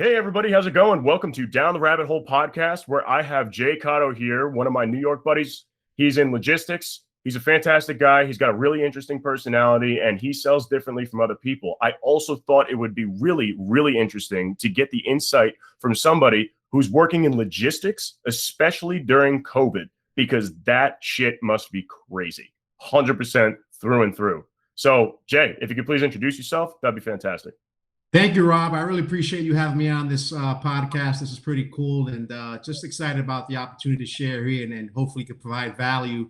Hey, everybody, how's it going? Welcome to Down the Rabbit Hole podcast, where I have Jay Cotto here, one of my New York buddies. He's in logistics. He's a fantastic guy. He's got a really interesting personality, and he sells differently from other people. I also thought it would be really, really interesting to get the insight from somebody who's working in logistics, especially during COVID, because that shit must be crazy, 100% through and through. So, Jay, if you could please introduce yourself, that'd be fantastic. Thank you, Rob. I really appreciate you having me on this podcast. This is pretty cool, and just excited about the opportunity to share here and hopefully can provide value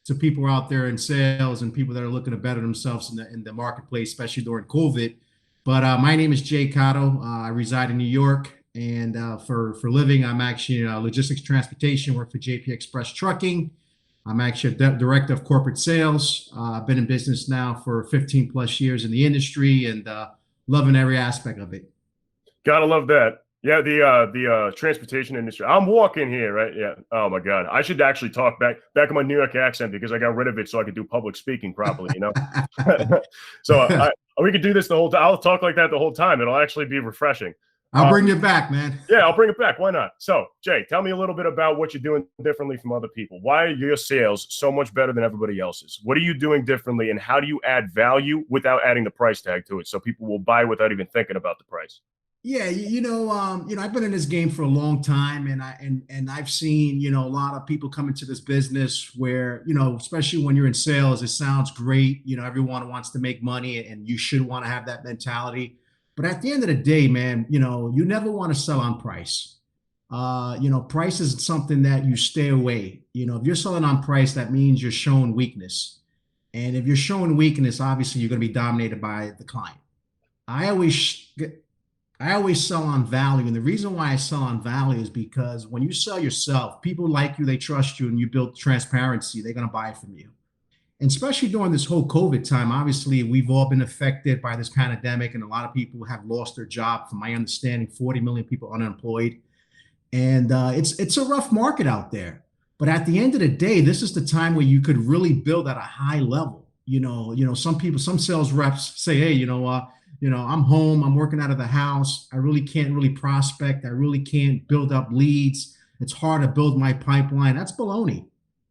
to people out there in sales and people that are looking to better themselves in the marketplace, especially during COVID. But my name is Jay Cotto. I reside in New York, and for living, I'm actually logistics transportation, work for JP Express Trucking. I'm actually a director of corporate sales. I've been in business now for 15 plus years in the industry, and loving every aspect of it. Gotta love that. Yeah, the transportation industry. I'm walking here, right? Yeah. Oh my God, I should actually talk back in my New York accent because I got rid of it so I could do public speaking properly. So we could do this the whole time. I'll talk like that the whole time. It'll actually be refreshing. I'll bring it back, man. Yeah, I'll bring it back. Why not? So, Jay, tell me a little bit about what you're doing differently from other people. Why are your sales so much better than everybody else's? What are you doing differently, and how do you add value without adding the price tag to it so people will buy without even thinking about the price? Yeah, I've been in this game for a long time, and I've seen, a lot of people come into this business where, especially when you're in sales, it sounds great. Everyone wants to make money, and you should want to have that mentality. But at the end of the day, man, you never want to sell on price. Price is something that you stay away. If you're selling on price, that means you're showing weakness. And if you're showing weakness, obviously you're going to be dominated by the client. I always sell on value. And the reason why I sell on value is because when you sell yourself, people like you, they trust you, and you build transparency, they're going to buy from you. And especially during this whole COVID time, obviously, we've all been affected by this pandemic, and a lot of people have lost their job. From my understanding, 40 million people unemployed. And it's a rough market out there. But at the end of the day, this is the time where you could really build at a high level. Some sales reps say, hey, I'm home, I'm working out of the house. I really can't prospect. I really can't build up leads. It's hard to build my pipeline. That's baloney.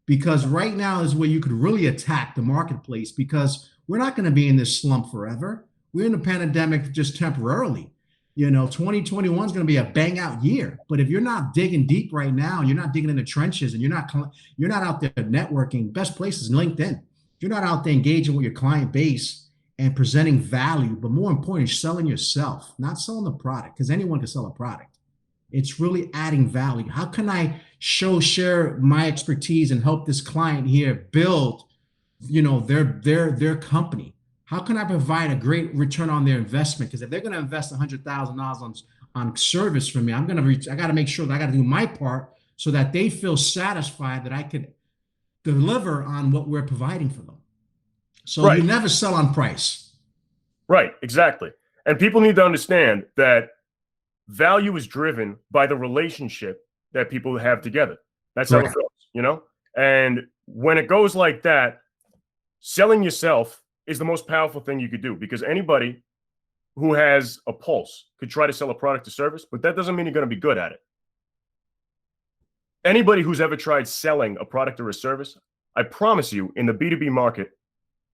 Because right now is where you could really attack the marketplace, because we're not going to be in this slump forever. We're in the pandemic just temporarily. 2021 is going to be a bang out year. But if you're not digging deep right now, you're not digging in the trenches, and you're not out there networking, best place is LinkedIn. If you're not out there engaging with your client base and presenting value, but more importantly, selling yourself, not selling the product, because anyone can sell a product. It's really adding value. How can I share my expertise and help this client here build, their company? How can I provide a great return on their investment? Because if they're going to invest $100,000 on service from me, I got to make sure that I got to do my part so that they feel satisfied that I could deliver on what we're providing for them. So right. You never sell on price. Right, exactly. And people need to understand that value is driven by the relationship that people have together. That's how it goes, And when it goes like that, selling yourself is the most powerful thing you could do, because anybody who has a pulse could try to sell a product or service, but that doesn't mean you're going to be good at it. Anybody who's ever tried selling a product or a service, I promise you, in the B2B market,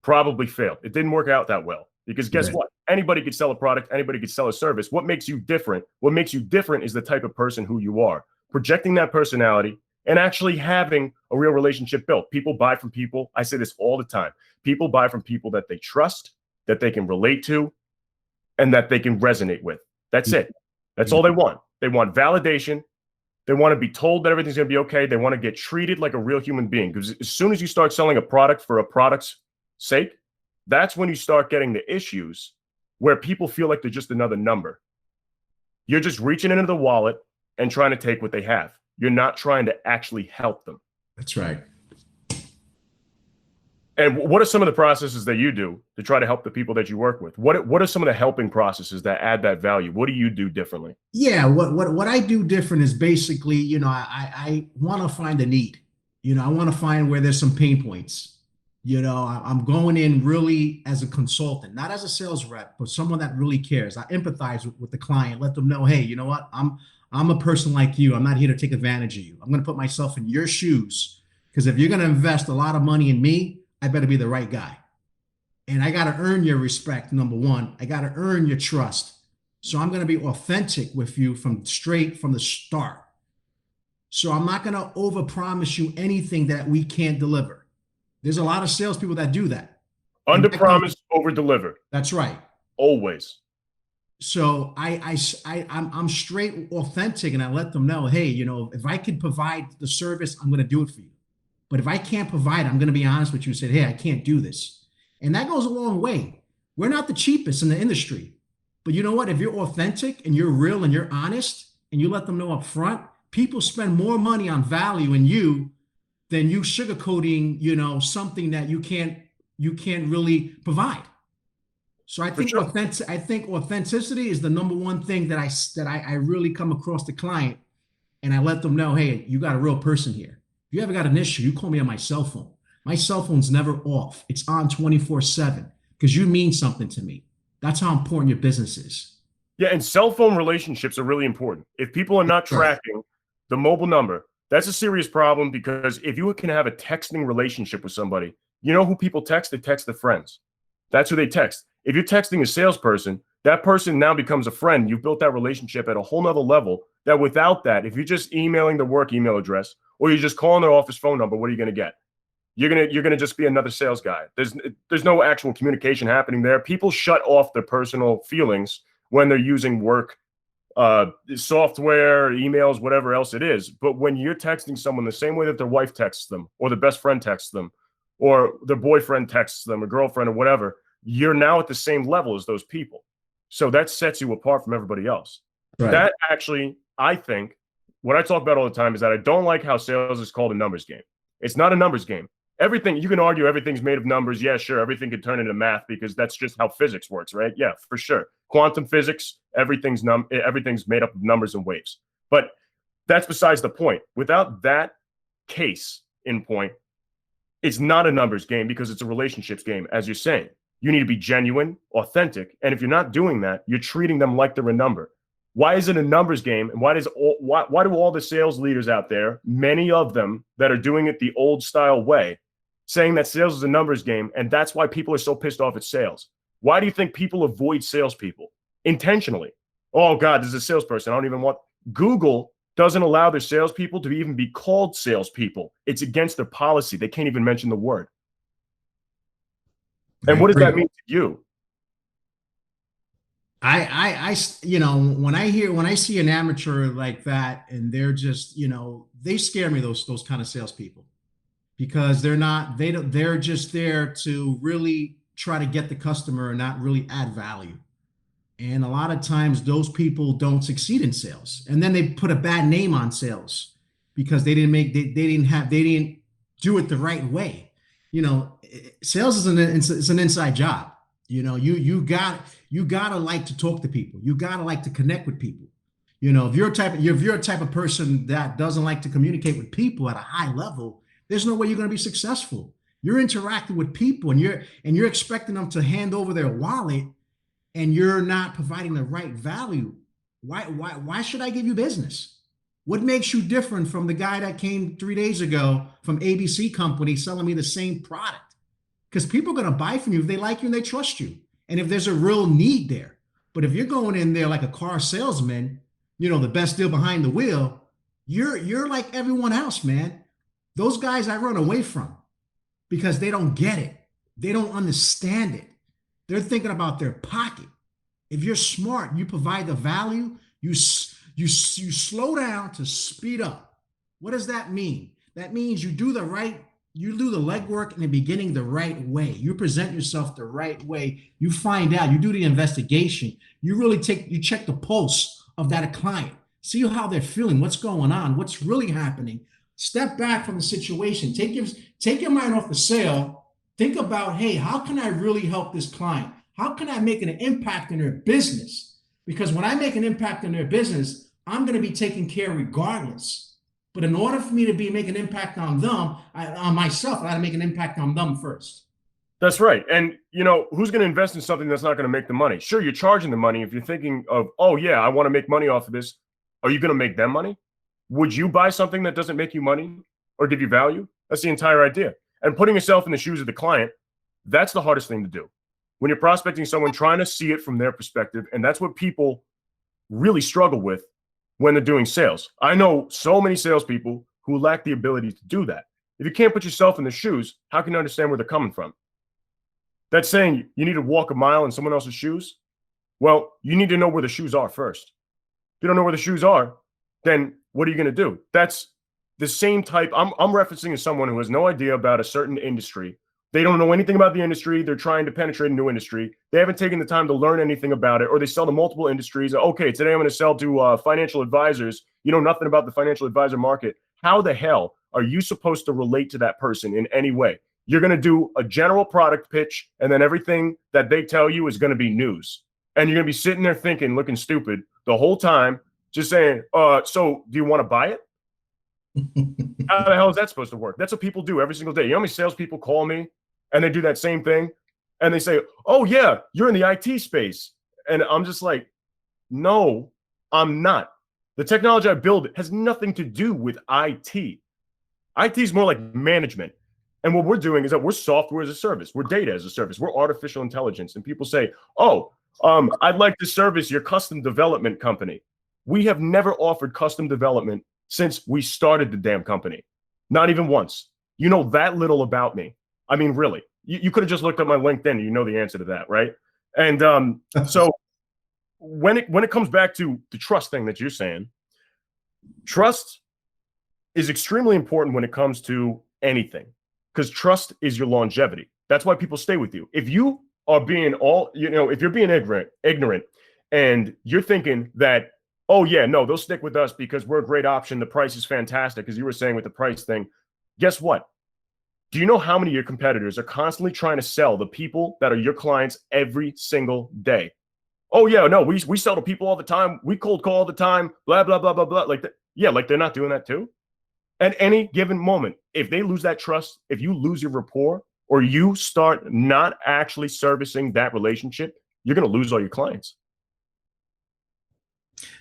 probably failed. It didn't work out that well. Because guess what? Anybody could sell a product. Anybody could sell a service. What makes you different? What makes you different is the type of person who you are. Projecting that personality and actually having a real relationship built. People buy from people. I say this all the time. People buy from people that they trust, that they can relate to, and that they can resonate with. That's it. That's all they want. They want validation. They want to be told that everything's going to be okay. They want to get treated like a real human being. Because as soon as you start selling a product for a product's sake, that's when you start getting the issues where people feel like they're just another number. You're just reaching into the wallet and trying to take what they have. You're not trying to actually help them. That's right. And what are some of the processes that you do to try to help the people that you work with? What are some of the helping processes that add that value? What do you do differently? Yeah, what I do different is basically, I want to find a need. I want to find where there's some pain points. I'm going in really as a consultant, not as a sales rep, but someone that really cares. I empathize with the client, let them know, hey, you know what? I'm a person like you. I'm not here to take advantage of you. I'm going to put myself in your shoes because if you're going to invest a lot of money in me, I better be the right guy. And I got to earn your respect, number one. I got to earn your trust. So I'm going to be authentic with you straight from the start. So I'm not going to overpromise you anything that we can't deliver. There's a lot of salespeople that do that. Under promise, over deliver. That's right. Always. So I'm straight authentic, and I let them know, hey, if I can provide the service, I'm going to do it for you. But if I can't provide, I'm going to be honest with you and say, hey, I can't do this. And that goes a long way. We're not the cheapest in the industry. But you know what? If you're authentic and you're real and you're honest and you let them know up front, people spend more money on value in you than you sugarcoating, something that you can't really provide. So I think authenticity is the number one thing that I really come across the client, and I let them know, hey, you got a real person here. If you ever got an issue, you call me on my cell phone. My cell phone's never off. It's on 24/7 because you mean something to me. That's how important your business is. Yeah, and cell phone relationships are really important. If people are not tracking the mobile number, that's a serious problem, because if you can have a texting relationship with somebody, you know who people text? They text their friends. That's who they text. If you're texting a salesperson, that person now becomes a friend. You've built that relationship at a whole nother level that without that, if you're just emailing the work email address or you're just calling their office phone number, what are you going to get? You're gonna just be another sales guy. There's no actual communication happening there. People shut off their personal feelings when they're using work software, emails, whatever else it is. But when you're texting someone the same way that their wife texts them, or their best friend texts them, or their boyfriend texts them, or girlfriend, or whatever, you're now at the same level as those people. So that sets you apart from everybody else. Right. That actually, I think, what I talk about all the time is that I don't like how sales is called a numbers game. It's not a numbers game. Everything, you can argue everything's made of numbers. Yeah, sure. Everything can turn into math because that's just how physics works, right? Yeah, for sure. Quantum physics, everything's made up of numbers and waves. But that's besides the point. Without that case in point, it's not a numbers game because it's a relationships game, as you're saying. You need to be genuine, authentic. And if you're not doing that, you're treating them like they're a number. Why is it a numbers game? And why do all the sales leaders out there, many of them that are doing it the old style way, saying that sales is a numbers game, and that's why people are so pissed off at sales? Why do you think people avoid salespeople intentionally? Oh God, this is a salesperson. I don't even want. Google doesn't allow their salespeople to even be called salespeople. It's against their policy. They can't even mention the word. And what does that mean to you? When I see an amateur like that, and they're just, they scare me, those kind of salespeople, because they're just there to really try to get the customer and not really add value. And a lot of times those people don't succeed in sales, and then they put a bad name on sales because they didn't do it the right way. Sales is an inside job. You gotta like to talk to people. You gotta like to connect with people. If you're a type of person that doesn't like to communicate with people at a high level, there's no way you're going to be successful. You're interacting with people, and you're expecting them to hand over their wallet, and you're not providing the right value. Why should I give you business? What makes you different from the guy that came 3 days ago from ABC company selling me the same product? Because people are going to buy from you if they like you and they trust you, and if there's a real need there. But if you're going in there like a car salesman, the best deal behind the wheel, you're like everyone else, man. Those guys I run away from because they don't get it. They don't understand it. They're thinking about their pocket. If you're smart, you provide the value, you slow down to speed up. What does that mean? That means you do the legwork in the beginning the right way. You present yourself the right way. You find out, you do the investigation. You really check the pulse of that client. See how they're feeling, what's going on, what's really happening. Step back from the situation. Take your mind off the sale. Think about, hey, how can I really help this client? How can I make an impact in their business? Because when I make an impact in their business, I'm going to be taken care of regardless. But in order for me to make an impact on them, on myself, I got to make an impact on them first. That's right. And, who's going to invest in something that's not going to make the money? Sure, you're charging the money. If you're thinking of, oh, yeah, I want to make money off of this, are you going to make them money? Would you buy something that doesn't make you money or give you value? That's the entire idea. And putting yourself in the shoes of the client, that's the hardest thing to do. When you're prospecting someone, trying to see it from their perspective, and that's what people really struggle with when they're doing sales. I know so many salespeople who lack the ability to do that. If you can't put yourself in the shoes, how can you understand where they're coming from? That's saying you need to walk a mile in someone else's shoes. Well, you need to know where the shoes are first. If you don't know where the shoes are, then what are you going to do? That's the same type. I'm referencing as someone who has no idea about a certain industry. They don't know anything about the industry. They're trying to penetrate a new industry. They haven't taken the time to learn anything about it, or they sell to multiple industries. Okay, today I'm going to sell to financial advisors. You know nothing about the financial advisor market. How the hell are you supposed to relate to that person in any way? You're going to do a general product pitch, and then everything that they tell you is going to be news. And you're going to be sitting there thinking, looking stupid the whole time, just saying, so do you want to buy it? How the hell is that supposed to work? That's what people do every single day. You know how many salespeople call me and they do that same thing? And they say, oh, yeah, you're in the IT space. And I'm just like, no, I'm not. The technology I build has nothing to do with IT. IT is more like management. And what we're doing is that we're software as a service. We're data as a service. We're artificial intelligence. And people say, oh, I'd like to service your custom development company. We have never offered custom development since we started the damn company. Not even once. You know that little about me. I mean, really. You could have just looked at my LinkedIn and you know the answer to that, right? And so when it comes back to the trust thing that you're saying, trust is extremely important when it comes to anything, because trust is your longevity. That's why people stay with you. If you are being if you're being ignorant and you're thinking that, oh yeah, no, they'll stick with us because we're a great option. The price is fantastic, as you were saying with the price thing. Guess what? Do you know how many of your competitors are constantly trying to sell the people that are your clients every single day? Oh yeah, no, we sell to people all the time. We cold call all the time, blah, blah, blah, blah, blah. Like that. Yeah, like they're not doing that too. At any given moment, if they lose that trust, if you lose your rapport, or you start not actually servicing that relationship, you're going to lose all your clients.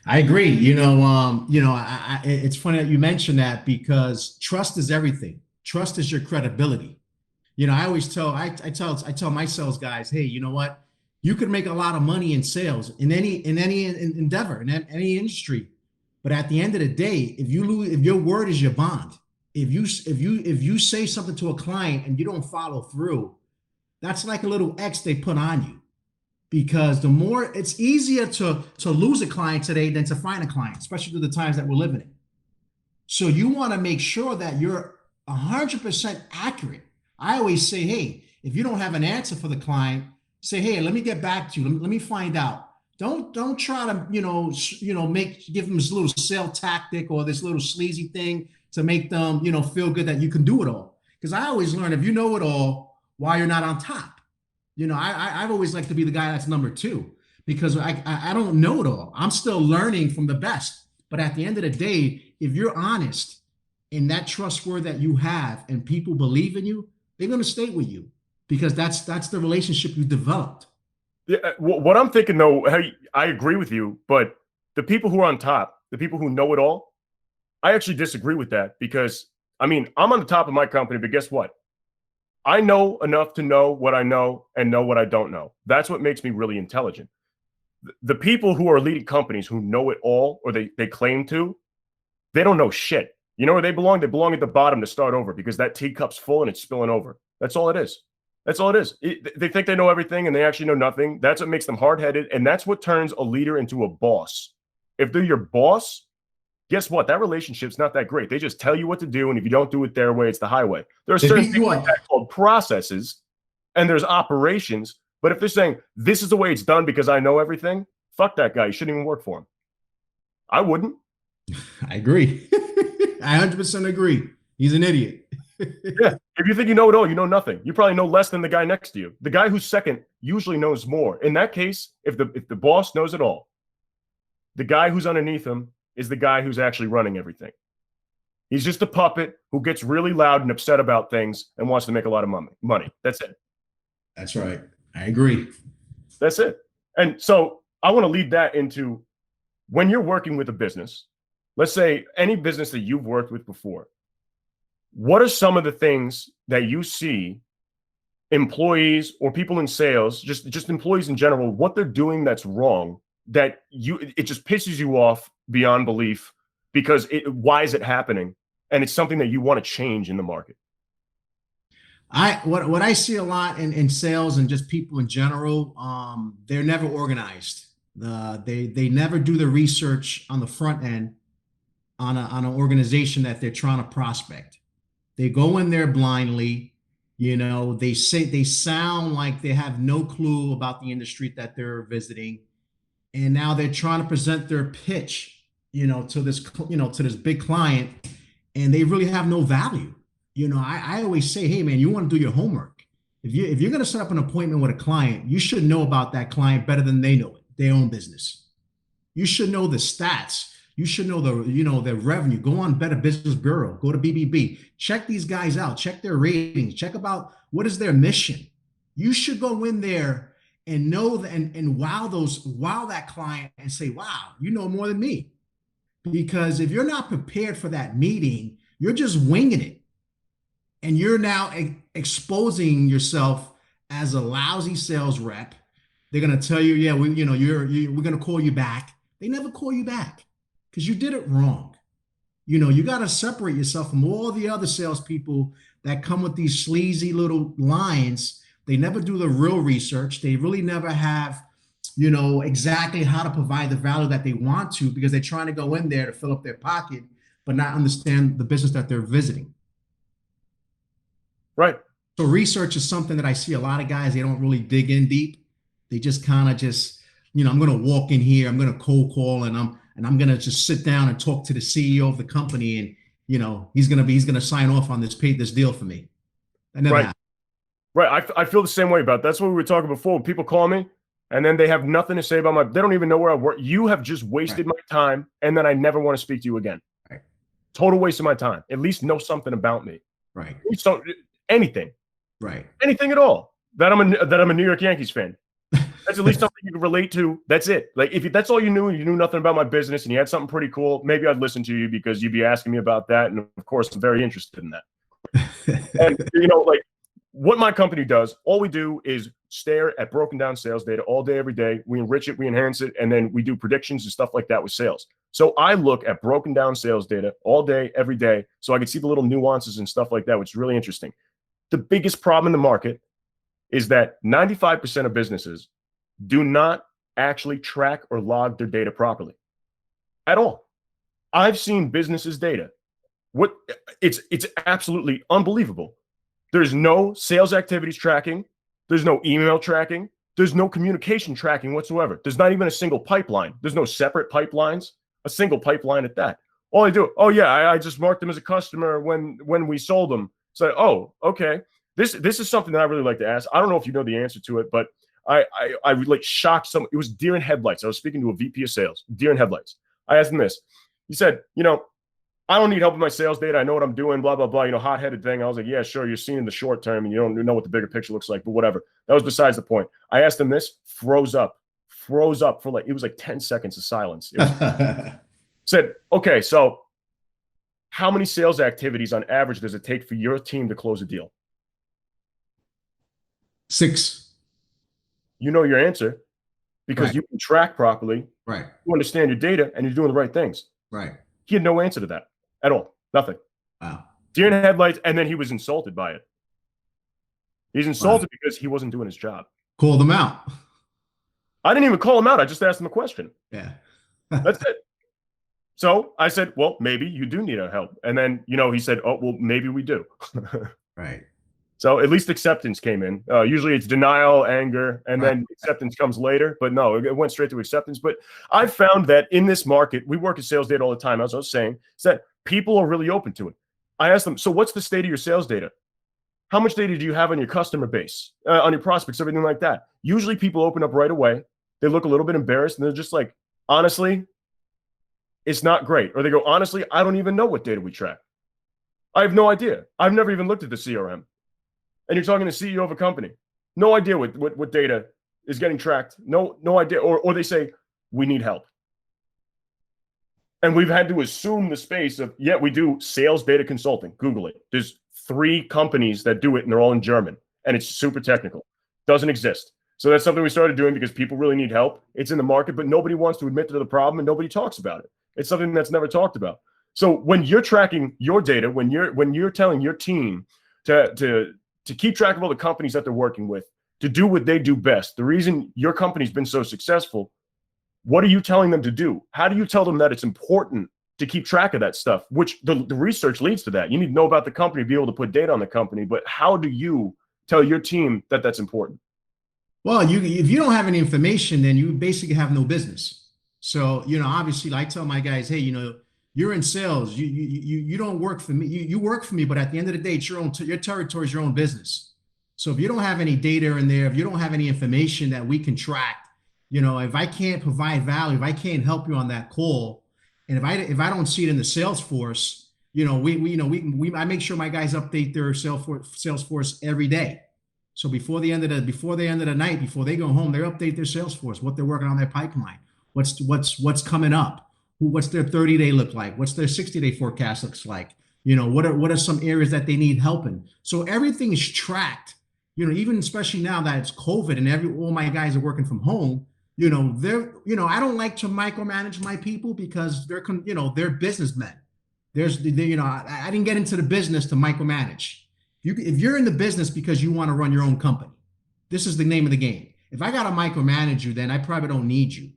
I agree. It's funny that you mentioned that, because trust is everything. Trust is your credibility. I always I tell my sales guys, hey, you know what? You could make a lot of money in sales in any endeavor, in any industry. But at the end of the day, if your word is your bond, if you say something to a client and you don't follow through, that's like a little X they put on you. Because the more, it's easier to lose a client today than to find a client, especially through the times that we're living in. So you want to make sure that you're 100% accurate. I always say, hey, if you don't have an answer for the client, say, hey, let me get back to you. Let me find out. Don't try to, give them this little sale tactic or this little sleazy thing to make them, feel good that you can do it all. Because I always learn, if you know it all, why you're not on top. I've always liked to be the guy that's number two, because I don't know it all. I'm still learning from the best. But at the end of the day, if you're honest and that trust word that you have and people believe in you, they're going to stay with you, because that's the relationship you developed. Yeah, what I'm thinking though, hey, I agree with you, but the people who are on top, the people who know it all, I actually disagree with that, because I'm on the top of my company, but guess what? I know enough to know what I know and know what I don't know. That's what makes me really intelligent. The people who are leading companies who know it all, or they claim to, they don't know shit. You know where they belong? They belong at the bottom to start over, because that teacup's full and it's spilling over. That's all it is. That's all it is. They think they know everything and they actually know nothing. That's what makes them hard-headed, and that's what turns a leader into a boss. If they're your boss, guess what? That relationship's not that great. They just tell you what to do, and if you don't do it their way, it's the highway. There are certain things like that called processes, and there's operations. But if they're saying, this is the way it's done because I know everything, fuck that guy. You shouldn't even work for him. I wouldn't. I agree. I 100% agree. He's an idiot. Yeah. If you think you know it all, you know nothing. You probably know less than the guy next to you. The guy who's second usually knows more. In that case, if the boss knows it all, the guy who's underneath him is the guy who's actually running everything. He's just a puppet who gets really loud and upset about things and wants to make a lot of money. That's it. That's right. I agree. That's it. And so I want to lead that into when you're working with a business, let's say any business that you've worked with before, what are some of the things that you see employees or people in sales, just employees in general, what they're doing that's wrong, that it just pisses you off beyond belief because why is it happening? And it's something that you want to change in the market. What I see a lot in sales and just people in general, they're never organized. They never do the research on the front end on an organization that they're trying to prospect. They go in there blindly. They sound like they have no clue about the industry that they're visiting, and now they're trying to present their pitch, to this big client, and they really have no value. I always say, hey man, you want to do your homework. If you're going to set up an appointment with a client, you should know about that client better than they know it, their own business. You should know the stats. You should know their revenue. Go on Better Business Bureau, go to BBB, check these guys out, check their ratings, check about what is their mission. You should go in there and know and wow that client and say, wow, you know more than me. Because if you're not prepared for that meeting, you're just winging it. And you're now exposing yourself as a lousy sales rep. They're going to tell you, yeah, we're going to call you back. They never call you back because you did it wrong. You got to separate yourself from all the other salespeople that come with these sleazy little lines. They never do the real research. They really never have, exactly how to provide the value that they want to, because they're trying to go in there to fill up their pocket, but not understand the business that they're visiting. Right. So research is something that I see a lot of guys, they don't really dig in deep. They just kind of I'm going to walk in here, I'm going to cold call, and I'm going to just sit down and talk to the CEO of the company, and he's going to sign off on this deal for me. That never happened. Right. I feel the same way about it. That's what we were talking before. People call me and then they have nothing to say about they don't even know where I work. You have just wasted my time, and then I never want to speak to you again. Right. Total waste of my time. At least know something about me. Right. So anything. Right. Anything at all. That I'm a New York Yankees fan. That's at least something you can relate to. That's it. Like if that's all you knew and you knew nothing about my business and you had something pretty cool, maybe I'd listen to you because you'd be asking me about that. And of course, I'm very interested in that. And like what my company does, all we do is stare at broken down sales data all day, every day. We enrich it, we enhance it, and then we do predictions and stuff like that with sales. So I look at broken down sales data all day, every day, so I can see the little nuances and stuff like that, which is really interesting. The biggest problem in the market is that 95% of businesses do not actually track or log their data properly at all. I've seen businesses' data. It's absolutely unbelievable. There's no sales activities tracking. There's no email tracking. There's no communication tracking whatsoever. There's not even a single pipeline. There's no separate pipelines, a single pipeline at that. All I do, oh yeah, I just marked them as a customer when we sold them. So, oh, okay. This is something that I really like to ask. I don't know if you know the answer to it, but I like shocked some. It was deer in headlights. I was speaking to a VP of sales, deer in headlights. I asked him this. He said, I don't need help with my sales data. I know what I'm doing, blah, blah, blah, hot-headed thing. I was like, yeah, sure. You're seeing the short term and you don't know what the bigger picture looks like, but whatever. That was besides the point. I asked him this, froze up for it was like 10 seconds of silence. Said, okay, so how many sales activities on average does it take for your team to close a deal? 6. You know your answer because you can track properly. Right. You understand your data and you're doing the right things. Right. He had no answer to that at all. Nothing. Wow. Deer in the headlights, and then he was insulted by it. He's insulted because he wasn't doing his job. Called him out. I didn't even call him out. I just asked him a question. Yeah. That's it. So I said, well, maybe you do need our help. And then, he said, oh, well, maybe we do. Right. So at least acceptance came in. Usually it's denial, anger, and then acceptance comes later. But no, it went straight to acceptance. But I've found that in this market, we work in sales data all the time. As I was saying, is that people are really open to it. I asked them, so what's the state of your sales data? How much data do you have on your customer base, on your prospects, everything like that? Usually people open up right away. They look a little bit embarrassed, and they're just like, honestly, it's not great. Or they go, honestly, I don't even know what data we track. I have no idea. I've never even looked at the CRM. And you're talking to the CEO of a company. No idea what data is getting tracked. No idea. Or they say, we need help. And we've had to assume the space of, yeah, we do sales data consulting. Google it. There's 3 companies that do it, and they're all in German. And it's super technical. Doesn't exist. So that's something we started doing because people really need help. It's in the market, but nobody wants to admit to the problem, and nobody talks about it. It's something that's never talked about. So when you're tracking your data, when you're telling your team to keep track of all the companies that they're working with, to do what they do best, the reason your company's been so successful, what are you telling them to do? How do you tell them that it's important to keep track of that stuff? Which the research leads to that. You need to know about the company, be able to put data on the company, but how do you tell your team that that's important? Well, if you don't have any information, then you basically have no business. So, obviously, I tell my guys, hey, you're in sales. You don't work for me. You work for me, but at the end of the day, it's your territory is your own business. So if you don't have any data in there, if you don't have any information that we can track, if I can't provide value, if I can't help you on that call, and if I don't see it in the Salesforce, I make sure my guys update their Salesforce every day. So before the end of the night, before they go home, they update their Salesforce, what they're working on their pipeline, what's coming up, what's their 30-day look like, what's their 60-day forecast looks like, what are some areas that they need help in. So everything is tracked, even especially now that it's COVID and all my guys are working from home. I don't like to micromanage my people because they're businessmen. I didn't get into the business to micromanage. If you're in the business because you want to run your own company, this is the name of the game. If I got to micromanage you, then I probably don't need you.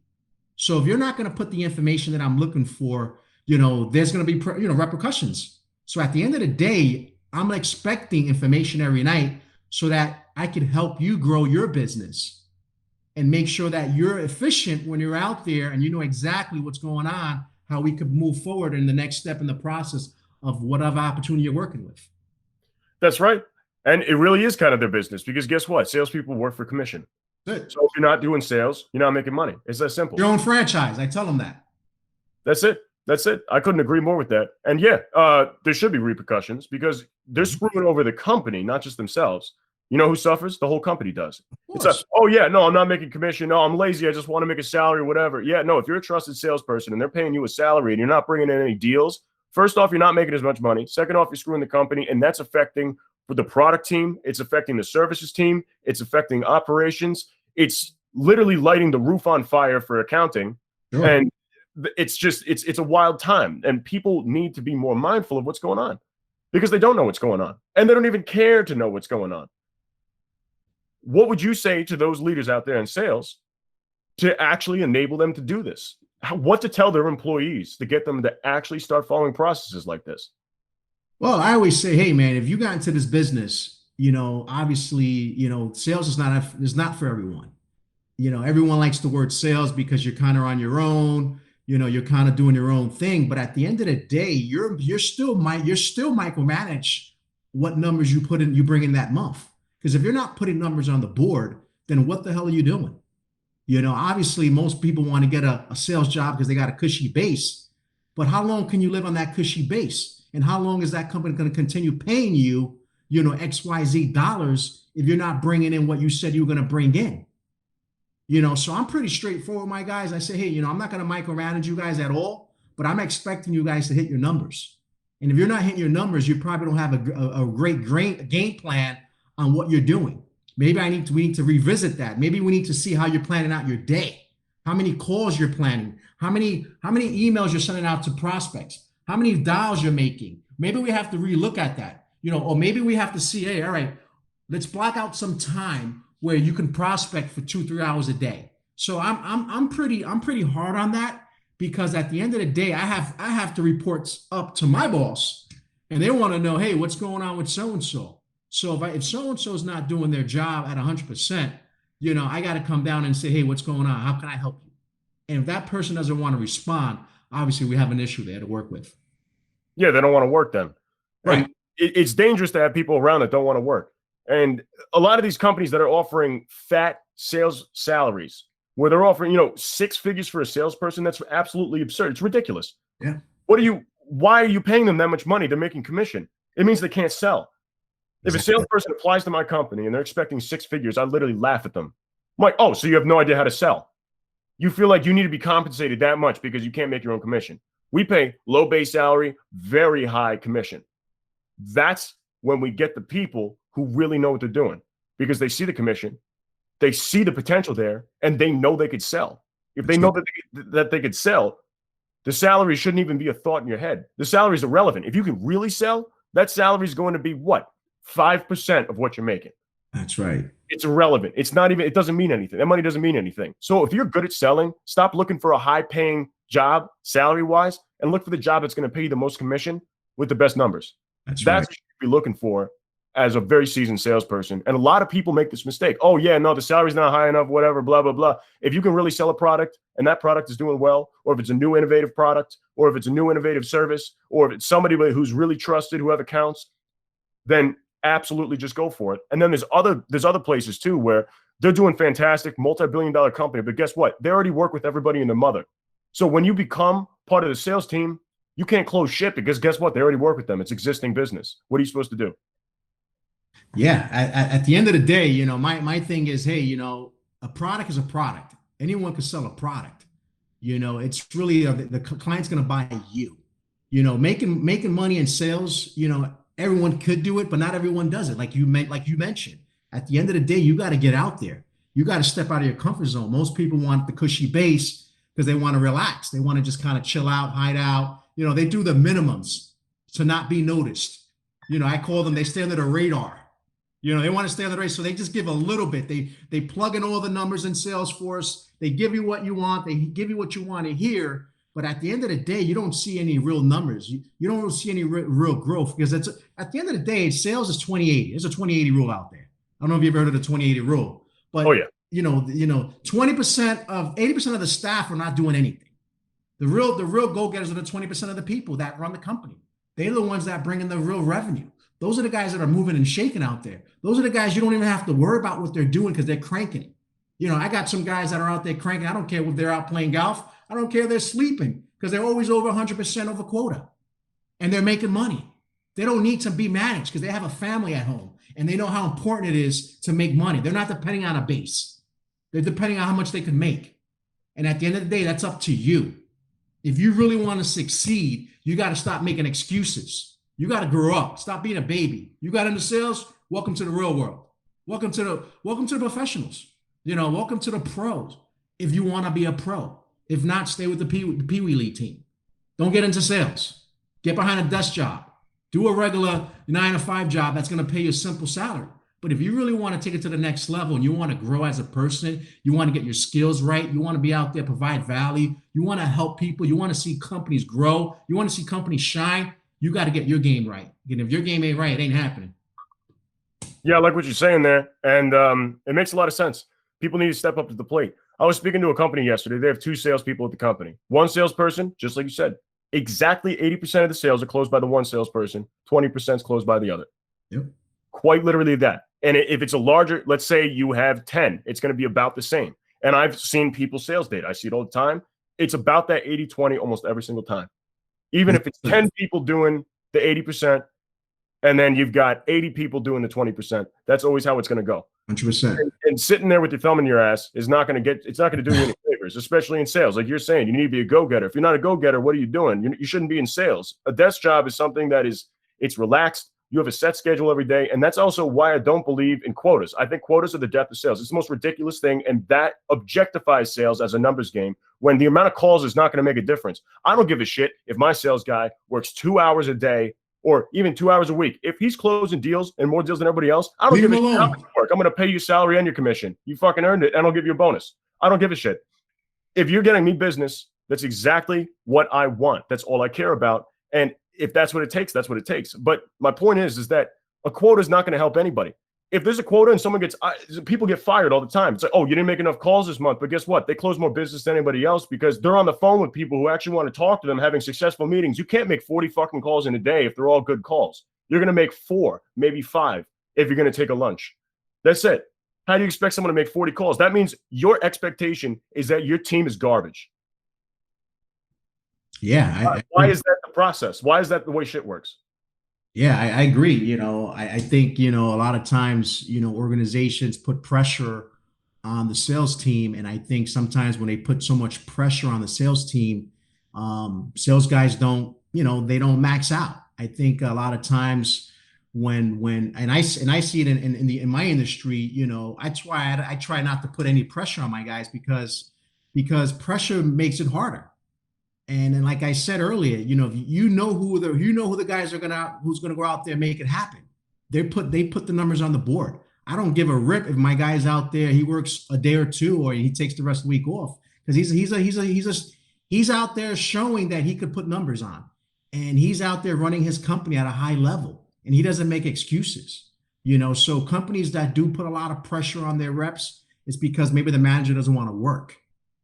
So if you're not going to put the information that I'm looking for, there's going to be, repercussions. So at the end of the day, I'm expecting information every night so that I can help you grow your business and make sure that you're efficient when you're out there and you know exactly what's going on, how we could move forward in the next step in the process of whatever opportunity you're working with. That's right. And it really is kind of their business because guess what? Salespeople work for commission. Good. So if you're not doing sales, you're not making money. It's that simple. Your own franchise. I tell them that. That's it. That's it. I couldn't agree more with that. And yeah, there should be repercussions because they're screwing over the company, not just themselves. You know who suffers? The whole company does. It's like, oh yeah, no, I'm not making commission. No, I'm lazy. I just want to make a salary, whatever. Yeah, no, if you're a trusted salesperson and they're paying you a salary and you're not bringing in any deals, first off, you're not making as much money. Second off, you're screwing the company, and that's affecting the product team. It's affecting the services team. It's affecting operations. It's literally lighting the roof on fire for accounting. Sure. And it's a wild time. And people need to be more mindful of what's going on because they don't know what's going on. And they don't even care to know what's going on. What would you say to those leaders out there in sales to actually enable them to do this? What to tell their employees to get them to actually start following processes like this? Well, I always say, hey, man, if you got into this business, obviously, sales is not for everyone. Everyone likes the word sales because you're kind of on your own. You're kind of doing your own thing. But at the end of the day, you're still micromanage what numbers you bring in that month. Because if you're not putting numbers on the board, then what the hell are you doing? Obviously, most people want to get a sales job because they got a cushy base. But how long can you live on that cushy base? And how long is that company going to continue paying you, XYZ dollars if you're not bringing in what you said you were going to bring in? So I'm pretty straightforward, my guys. I say, hey, I'm not going to micromanage you guys at all, but I'm expecting you guys to hit your numbers. And if you're not hitting your numbers, you probably don't have a great game plan on what you're doing. Maybe we need to revisit that. Maybe we need to see how you're planning out your day, how many calls you're planning, how many emails you're sending out to prospects, how many dials you're making. Maybe we have to relook at that, or maybe we have to see, hey, all right, let's block out some time where you can prospect for 2-3 hours a day. So I'm pretty hard on that because at the end of the day, I have to report up to my boss, and they want to know, hey, what's going on with so and so. So if so-and-so is not doing their job at 100%, I got to come down and say, hey, what's going on? How can I help you? And if that person doesn't want to respond, obviously we have an issue there to work with. Yeah, they don't want to work then. Right. And it's dangerous to have people around that don't want to work. And a lot of these companies that are offering fat sales salaries, where they're offering, 6 figures for a salesperson, that's absolutely absurd. It's ridiculous. Yeah. Why are you paying them that much money? They're making commission. It means they can't sell. If a Exactly. salesperson applies to my company and they're expecting 6 figures, I literally laugh at them. I'm like, oh, so you have no idea how to sell. You feel like you need to be compensated that much because you can't make your own commission. We pay low base salary, very high commission. That's when we get the people who really know what they're doing because they see the commission, they see the potential there, and they know they could sell. If they know that they could sell, the salary shouldn't even be a thought in your head. The salary is irrelevant. If you can really sell, that salary is going to be what? 5% of what you're making. That's right. It's irrelevant. It's not even, it doesn't mean anything. That money doesn't mean anything. So if you're good at selling, stop looking for a high paying job salary wise and look for the job that's going to pay you the most commission with the best numbers. That's right. What you should be looking for as a very seasoned salesperson. And a lot of people make this mistake. Oh yeah, no, the salary's not high enough, whatever, blah, blah, blah. If you can really sell a product and that product is doing well, or if it's a new innovative product, or if it's a new innovative service, or if it's somebody who's really trusted, who have accounts, then absolutely just go for it. And then there's other places too where they're doing fantastic, multi-billion-dollar company, but guess what? They already work with everybody and their mother. So when you become part of the sales team, you can't close shit because guess what? They already work with them. It's existing business. What are you supposed to do? Yeah. At the end of the day, you know, my thing is, hey, you know, a product is a product. Anyone can sell a product. You know, it's really the client's going to buy you. You know, making money in sales. You know, everyone could do it, but not everyone does it. Like you mentioned, at the end of the day, you got to get out there. You got to step out of your comfort zone. Most people want the cushy base because they want to relax. They want to just kind of chill out, hide out. You know, they do the minimums to not be noticed. You know, I call them, they stay under the radar. You know, they want to stay on the radar. So they just give a little bit. They plug in all the numbers in Salesforce. They give you what you want. They give you what you want to hear. But at the end of the day, you don't see any real numbers. You don't see any real growth because at the end of the day, sales is 20/80. There's a 20/80 rule out there. I don't know if you've ever heard of the 20/80 rule, but oh, yeah. you know, 80% of the staff are not doing anything. The real go-getters are the 20% of the people that run the company. They're the ones that bring in the real revenue. Those are the guys that are moving and shaking out there. Those are the guys you don't even have to worry about what they're doing because they're cranking it. You know, I got some guys that are out there cranking. I don't care if they're out playing golf. I don't care if they're sleeping because they're always over 100% over quota and they're making money. They don't need to be managed because they have a family at home and they know how important it is to make money. They're not depending on a base. They're depending on how much they can make. And at the end of the day, that's up to you. If you really want to succeed, you got to stop making excuses. You got to grow up. Stop being a baby. You got into sales. Welcome to the real world. Welcome to the professionals. You know, welcome to the pros. If you want to be a pro, if not, stay with the Pee Wee League team. Don't get into sales. Get behind a desk job. Do a regular 9-to-5 job that's going to pay you a simple salary. But if you really want to take it to the next level and you want to grow as a person, you want to get your skills right, you want to be out there, provide value, you want to help people, you want to see companies grow, you want to see companies shine, you got to get your game right. And if your game ain't right, it ain't happening. Yeah, I like what you're saying there. And it makes a lot of sense. People need to step up to the plate. I was speaking to a company yesterday. They have 2 salespeople at the company. One salesperson, just like you said, exactly 80% of the sales are closed by the one salesperson, 20% is closed by the other. Yep. Quite literally that. And if it's a larger, let's say you have 10, it's going to be about the same. And I've seen people's sales data. I see it all the time. It's about that 80-20 almost every single time. Even if it's 10 people doing the 80%, and then you've got 80 people doing the 20%, that's always how it's going to go. 100%. And sitting there with your thumb in your ass is not going to it's not going to do you any favors, especially in sales. Like you're saying, you need to be a go-getter. If you're not a go-getter, what are you doing? You shouldn't be in sales. A desk job is something that it's relaxed. You have a set schedule every day. And that's also why I don't believe in quotas. I think quotas are the death of sales. It's the most ridiculous thing. And that objectifies sales as a numbers game when the amount of calls is not going to make a difference. I don't give a shit if my sales guy works 2 hours a day or even 2 hours a week. If he's closing deals and more deals than everybody else, I don't give a shit how much you work. I'm going to pay you salary and your commission. You fucking earned it, and I'll give you a bonus. I don't give a shit. If you're getting me business, that's exactly what I want. That's all I care about. And if that's what it takes, that's what it takes. But my point is that a quota is not going to help anybody. If there's a quota and someone people get fired all the time. It's like, oh, you didn't make enough calls this month. But guess what? They close more business than anybody else because they're on the phone with people who actually want to talk to them, having successful meetings. You can't make 40 fucking calls in a day if they're all good calls. You're going to make 4, maybe 5 if you're going to take a lunch. That's it. How do you expect someone to make 40 calls? That means your expectation is that your team is garbage. Yeah. Why is that the process? Why is that the way shit works? Yeah, I agree. I think, a lot of times, organizations put pressure on the sales team. And I think sometimes when they put so much pressure on the sales team, sales guys don't, they don't max out. I think a lot of times and I see it in my industry, I try not to put any pressure on my guys because pressure makes it harder. And then, like I said earlier, who the guys are who's gonna go out there and make it happen. They put the numbers on the board. I don't give a rip if my guy's out there. He works a day or two, or he takes the rest of the week off because he's out there showing that he could put numbers on, and he's out there running his company at a high level, and he doesn't make excuses. So companies that do put a lot of pressure on their reps, it's because maybe the manager doesn't want to work.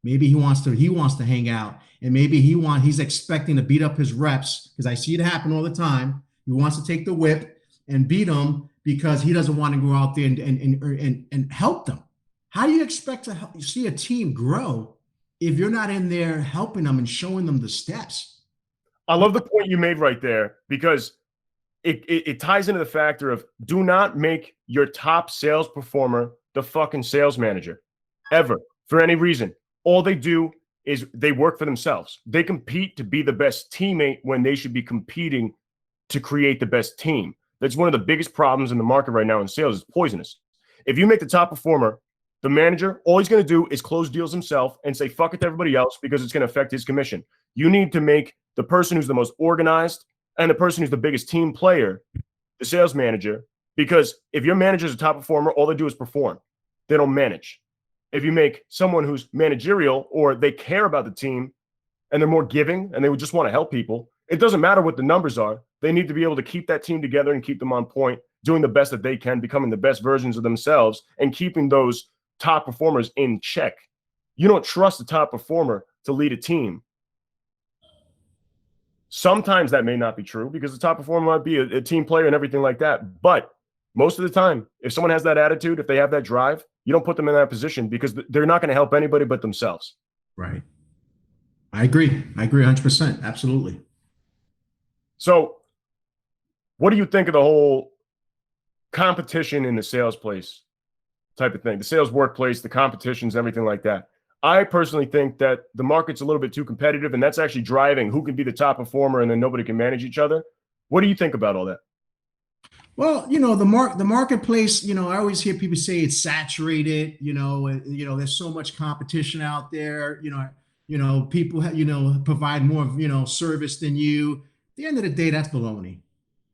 Maybe he wants to hang out, and maybe he's expecting to beat up his reps because I see it happen all the time. He wants to take the whip and beat them because he doesn't want to go out there and help them. How do you expect to see a team grow if you're not in there helping them and showing them the steps? I love the point you made right there because it ties into the factor of do not make your top sales performer the fucking sales manager ever for any reason. All they do is they work for themselves. They compete to be the best teammate when they should be competing to create the best team. That's one of the biggest problems in the market right now in sales is poisonous. If you make the top performer the manager, all he's going to do is close deals himself and say fuck it to everybody else because it's going to affect his commission. You need to make the person who's the most organized and the person who's the biggest team player the sales manager, because if your manager is a top performer, all they do is perform. They don't manage. If you make someone who's managerial or they care about the team and they're more giving and they would just want to help people, it doesn't matter what the numbers are. They need to be able to keep that team together and keep them on point, doing the best that they can, becoming the best versions of themselves and keeping those top performers in check. You don't trust a top performer to lead a team. Sometimes that may not be true because the top performer might be a team player and everything like that. But most of the time, if someone has that attitude, if they have that drive, you don't put them in that position because they're not going to help anybody but themselves. Right. I agree. I agree 100%. Absolutely. So what do you think of the whole competition in the sales place type of thing, the sales workplace, the competitions, everything like that? I personally think that the market's a little bit too competitive, and that's actually driving who can be the top performer and then nobody can manage each other. What do you think about all that? Well, the marketplace, I always hear people say it's saturated, there's so much competition out there, people, provide more, service than you. At the end of the day, that's baloney.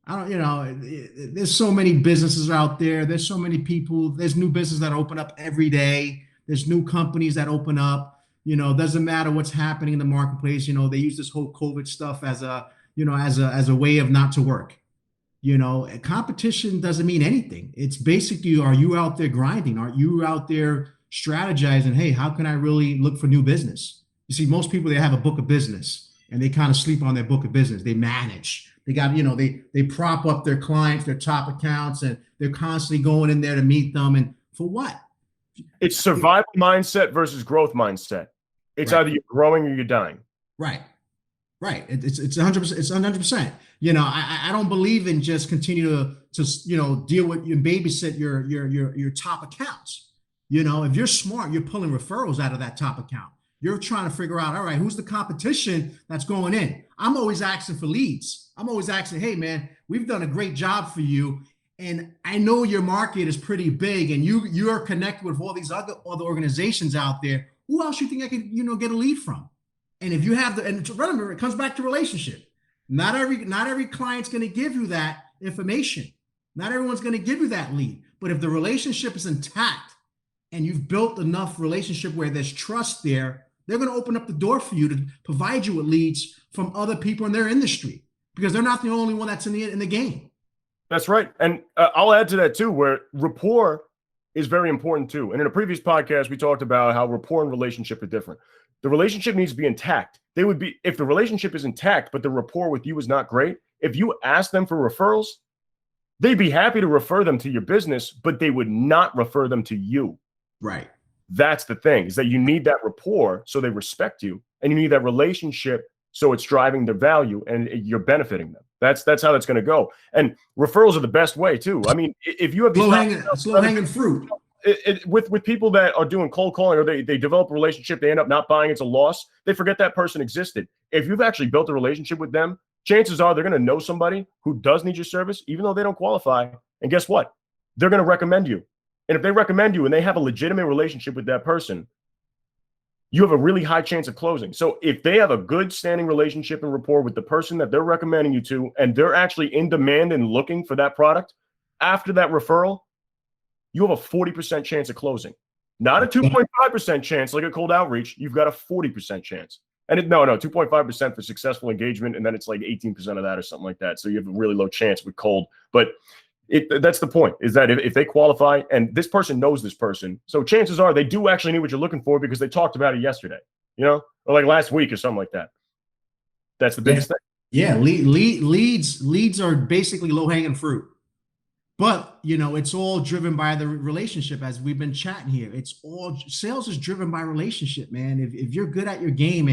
I don't, there's so many businesses out there. There's so many people. There's new businesses that open up every day. There's new companies that open up. It doesn't matter what's happening in the marketplace. They use this whole COVID stuff as a way of not to work. Competition doesn't mean anything. It's basically, are you out there grinding? Are you out there strategizing? Hey, how can I really look for new business? You see, most people, they have a book of business and they kind of sleep on their book of business. They manage. They got, they prop up their clients, their top accounts, and they're constantly going in there to meet them. And for what? It's survival mindset versus growth mindset. It's Right. either you're growing or you're dying. Right. It's 100%. It's 100%. I don't believe in just continue to deal with and babysit your top accounts. If you're smart, you're pulling referrals out of that top account. You're trying to figure out, all right, who's the competition that's going in? I'm always asking for leads. I'm always asking, hey man, we've done a great job for you, and I know your market is pretty big, and you are connected with all these other organizations out there. Who else you think I could get a lead from? And if you have and remember, it comes back to relationship. Not every client's going to give you that information. Not everyone's going to give you that lead. But if the relationship is intact and you've built enough relationship where there's trust there, they're going to open up the door for you to provide you with leads from other people in their industry because they're not the only one that's in the game. That's right. And I'll add to that too, where rapport is very important too. And in a previous podcast, we talked about how rapport and relationship are different. The relationship needs to be intact. If the relationship is intact, but the rapport with you is not great, if you ask them for referrals, they'd be happy to refer them to your business, but they would not refer them to you. Right. That's the thing, is that you need that rapport so they respect you, and you need that relationship so it's driving their value and you're benefiting them. That's how that's going to go. And referrals are the best way too. I mean, if you have these low hanging fruit. With people that are doing cold calling, or they develop a relationship, they end up not buying, it's a loss. They forget that person existed. If you've actually built a relationship with them, chances are they're going to know somebody who does need your service, even though they don't qualify. And guess what? They're going to recommend you. And if they recommend you and they have a legitimate relationship with that person, you have a really high chance of closing. So if they have a good standing relationship and rapport with the person that they're recommending you to, and they're actually in demand and looking for that product, after that referral, you have a 40% chance of closing. Not a 2.5% chance like a cold outreach. You've got a 40% chance. And 2.5% for successful engagement, and then it's like 18% of that or something like that. So you have a really low chance with cold. But that's the point, is that if they qualify and this person knows this person, so chances are they do actually know what you're looking for because they talked about it yesterday, or like last week or something like that. That's the biggest thing. Yeah, leads are basically low-hanging fruit. But, it's all driven by the relationship, as we've been chatting here. Sales is driven by relationship, man. If you're good at your game